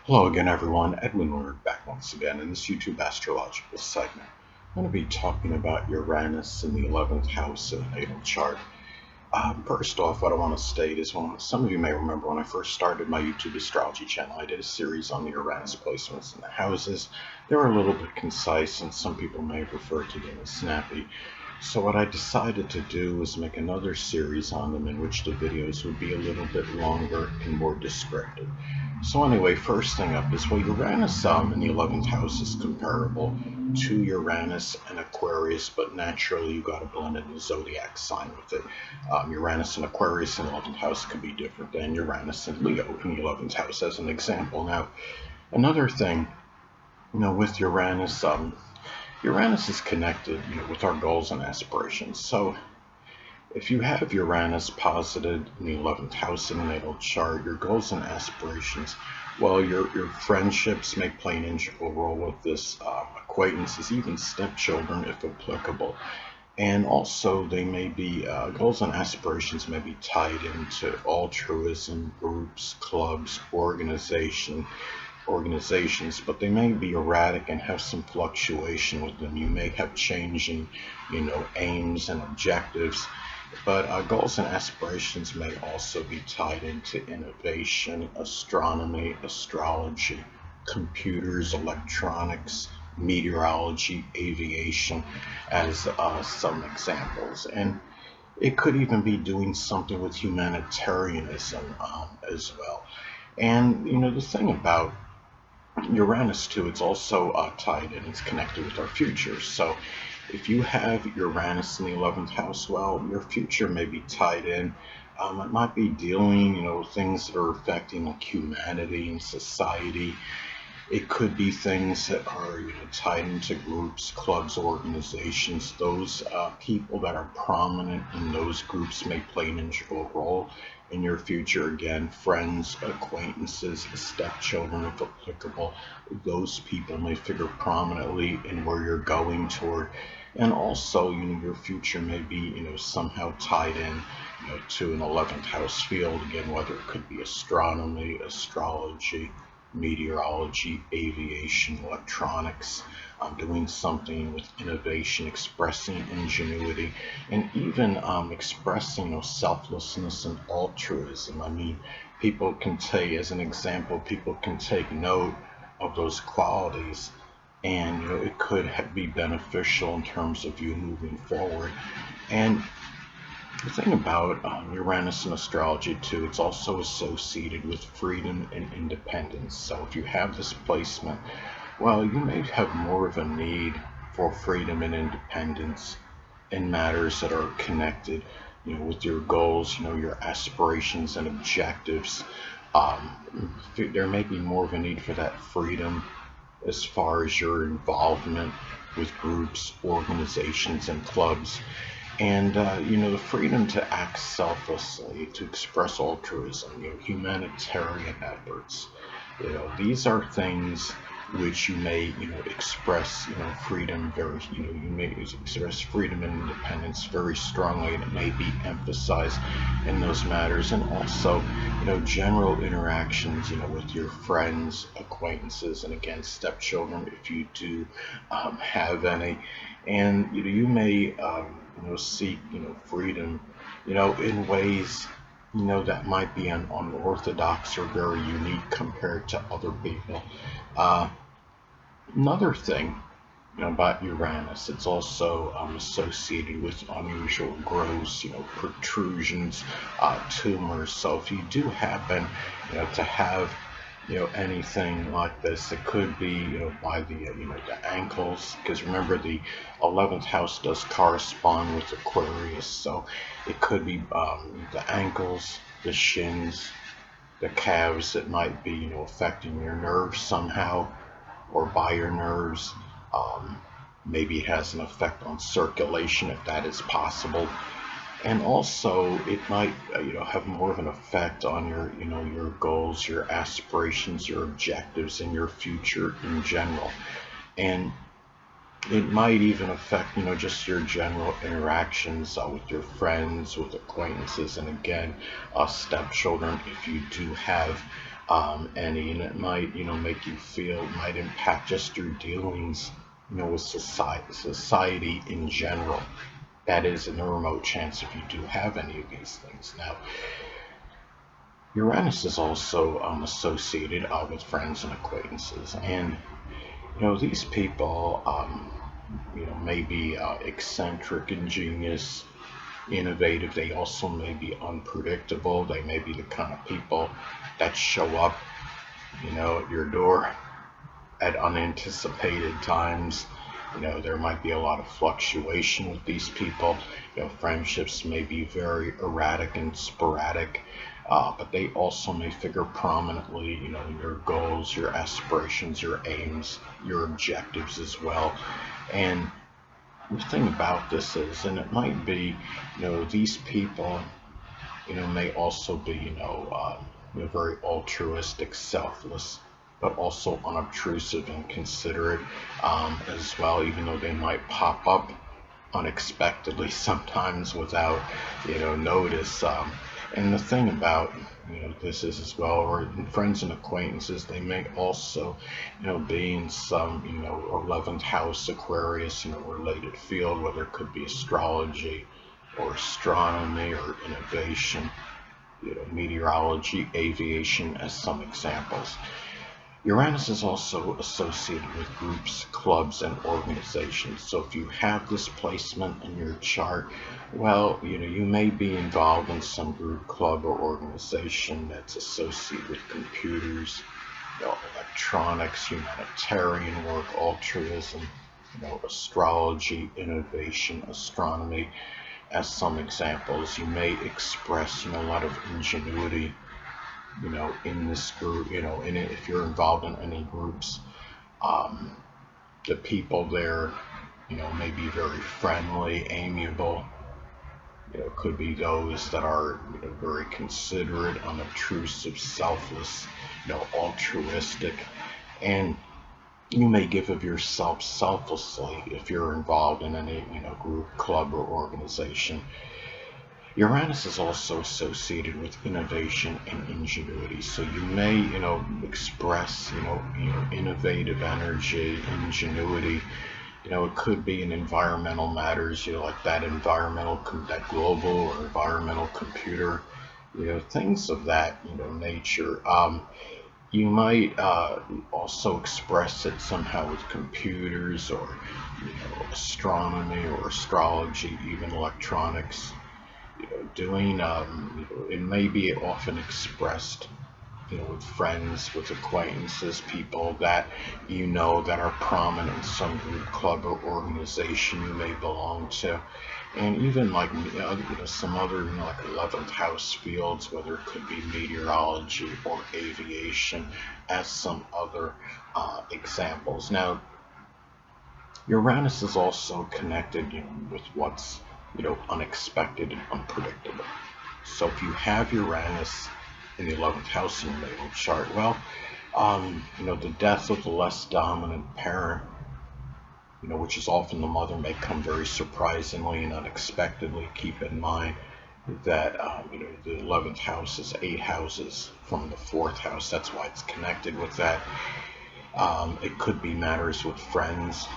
Hello again, everyone. Edwin Learnard back once again in this YouTube astrological segment. I'm going to be talking about Uranus in the 11th house of the natal chart. First off, what I want to state is some of you may remember when I first started my YouTube astrology channel, I did a series on the Uranus placements in the houses. They were a little bit concise, and some people may have referred to them as snappy. So what I decided to do was make another series on them in which the videos would be a little bit longer and more descriptive. So anyway, first thing up is, well, Uranus in the 11th house is comparable to Uranus and Aquarius, but naturally you got to blend in the zodiac sign with it. Uranus and Aquarius in the 11th house could be different than Uranus and Leo in the 11th house, as an example. Now, another thing, with Uranus, Uranus is connected, with our goals and aspirations. So if you have Uranus posited in the 11th house in the natal chart, your goals and aspirations, well, your friendships may play an integral role with this, acquaintances, even stepchildren if applicable. And also, they may be, goals and aspirations may be tied into altruism, groups, clubs, organizations, but they may be erratic and have some fluctuation with them. You may have changing, aims and objectives, but goals and aspirations may also be tied into innovation, astronomy, astrology, computers, electronics, meteorology, aviation, as some examples. And it could even be doing something with humanitarianism as well. And the thing about Uranus too, it's also tied in, it's connected with our future. So if you have Uranus in the 11th house, well, your future may be tied in. It might be dealing, things that are affecting like humanity and society. It could be things that are tied into groups, clubs, organizations. Those people that are prominent in those groups may play an integral role in your future. Again, friends, acquaintances, stepchildren, if applicable. Those people may figure prominently in where you're going toward. And also, your future may be, somehow tied in, to an 11th house field. Again, whether it could be astronomy, astrology, meteorology, aviation, electronics, doing something with innovation, expressing ingenuity, and even expressing selflessness and altruism. I mean, people can take, as an example, people can take note of those qualities, and it could be beneficial in terms of you moving forward. And the thing about Uranus and astrology too, it's also associated with freedom and independence. So if you have this placement, well, you may have more of a need for freedom and independence in matters that are connected, with your goals, your aspirations and objectives. There may be more of a need for that freedom as far as your involvement with groups, organizations, and clubs. And the freedom to act selflessly, to express altruism, humanitarian efforts. These are things which you may, express, freedom very, you may express freedom and independence very strongly, and it may be emphasized in those matters. And also, general interactions, with your friends, acquaintances, and again, stepchildren, if you do have any. And you may seek freedom in ways that might be unorthodox or very unique compared to other people. uh, Another thing about Uranus, it's also associated with unusual growths, protrusions, tumors. So if you do happen to have anything like this, it could be by the the ankles, because remember the 11th house does correspond with Aquarius. So it could be the ankles, the shins, the calves that might be affecting your nerves somehow, or by your nerves. um, Maybe it has an effect on circulation, if that is possible. And also it might have more of an effect on your your goals, your aspirations, your objectives, and your future in general. And it might even affect just your general interactions with your friends, with acquaintances, and again, stepchildren, if you do have and it might, make you feel, might impact just your dealings, with society in general. That is in a remote chance if you do have any of these things. Now, Uranus is also associated with friends and acquaintances, and these people, may be eccentric, ingenious, innovative. They also may be unpredictable. They may be the kind of people that show up, at your door at unanticipated times. There might be a lot of fluctuation with these people. Friendships may be very erratic and sporadic, but they also may figure prominently, in your goals, your aspirations, your aims, your objectives as well. And the thing about this is, and it might be, these people, may also be, very altruistic, selfless, but also unobtrusive and considerate as well, even though they might pop up unexpectedly sometimes without, notice. And the thing about, this is as well, or in friends and acquaintances, they may also, be in some, 11th house Aquarius, related field, whether it could be astrology or astronomy or innovation, meteorology, aviation, as some examples. Uranus is also associated with groups, clubs, and organizations. So if you have this placement in your chart, well, you may be involved in some group, club, or organization that's associated with computers, electronics, humanitarian work, altruism, astrology, innovation, astronomy. As some examples, you may express, a lot of ingenuity, in this group, in it, if you're involved in any groups. Um, the people there, may be very friendly, amiable. Could be those that are, very considerate, unobtrusive, selfless, altruistic, and you may give of yourself selflessly if you're involved in any, group, club, or organization. Uranus is also associated with innovation and ingenuity. So you may, express, innovative energy, ingenuity. It could be in environmental matters, like that global or environmental computer, things of that, nature. You might also express it somehow with computers or, astronomy or astrology, even electronics. Doing, it may be often expressed, with friends, with acquaintances, people that that are prominent in some group, club, or organization you may belong to, and even like some other like 11th house fields, whether it could be meteorology or aviation, as some other examples. Now, Uranus is also connected, with what's unexpected and unpredictable. So if you have Uranus in the 11th house in your natal chart, well, the death of the less dominant parent, which is often the mother, may come very surprisingly and unexpectedly. Keep in mind that the 11th house is 8 houses from the 4th house. That's why it's connected with that. It could be matters with friends,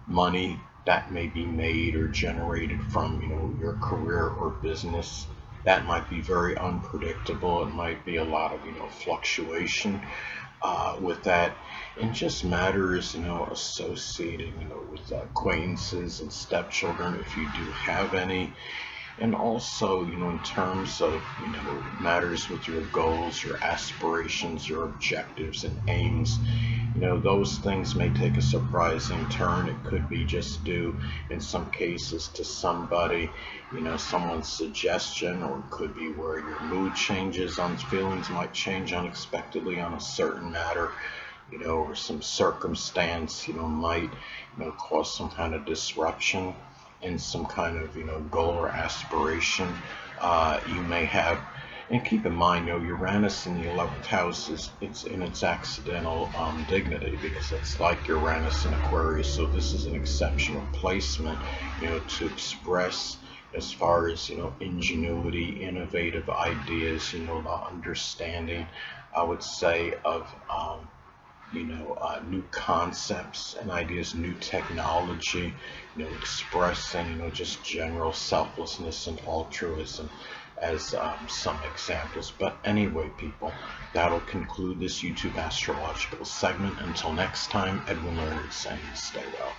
money that may be made or generated from, your career or business. That might be very unpredictable. It might be a lot of, fluctuation with that. And just matters, associated, with acquaintances and stepchildren, if you do have any. And also, in terms of, matters with your goals, your aspirations, your objectives and aims, those things may take a surprising turn. It could be just due, in some cases, to somebody, someone's suggestion, or it could be where your mood changes on feelings might change unexpectedly on a certain matter, or some circumstance, might, cause some kind of disruption in some kind of, goal or aspiration you may have. And keep in mind, Uranus in the 11th house it's in its accidental dignity, because it's like Uranus in Aquarius. So this is an exceptional placement, to express, as far as, ingenuity, innovative ideas, the understanding, I would say, of new concepts and ideas, new technology, expressing, just general selflessness and altruism as some examples. But anyway, people, that'll conclude this YouTube astrological segment. Until next time, Edwin Learnard saying stay well.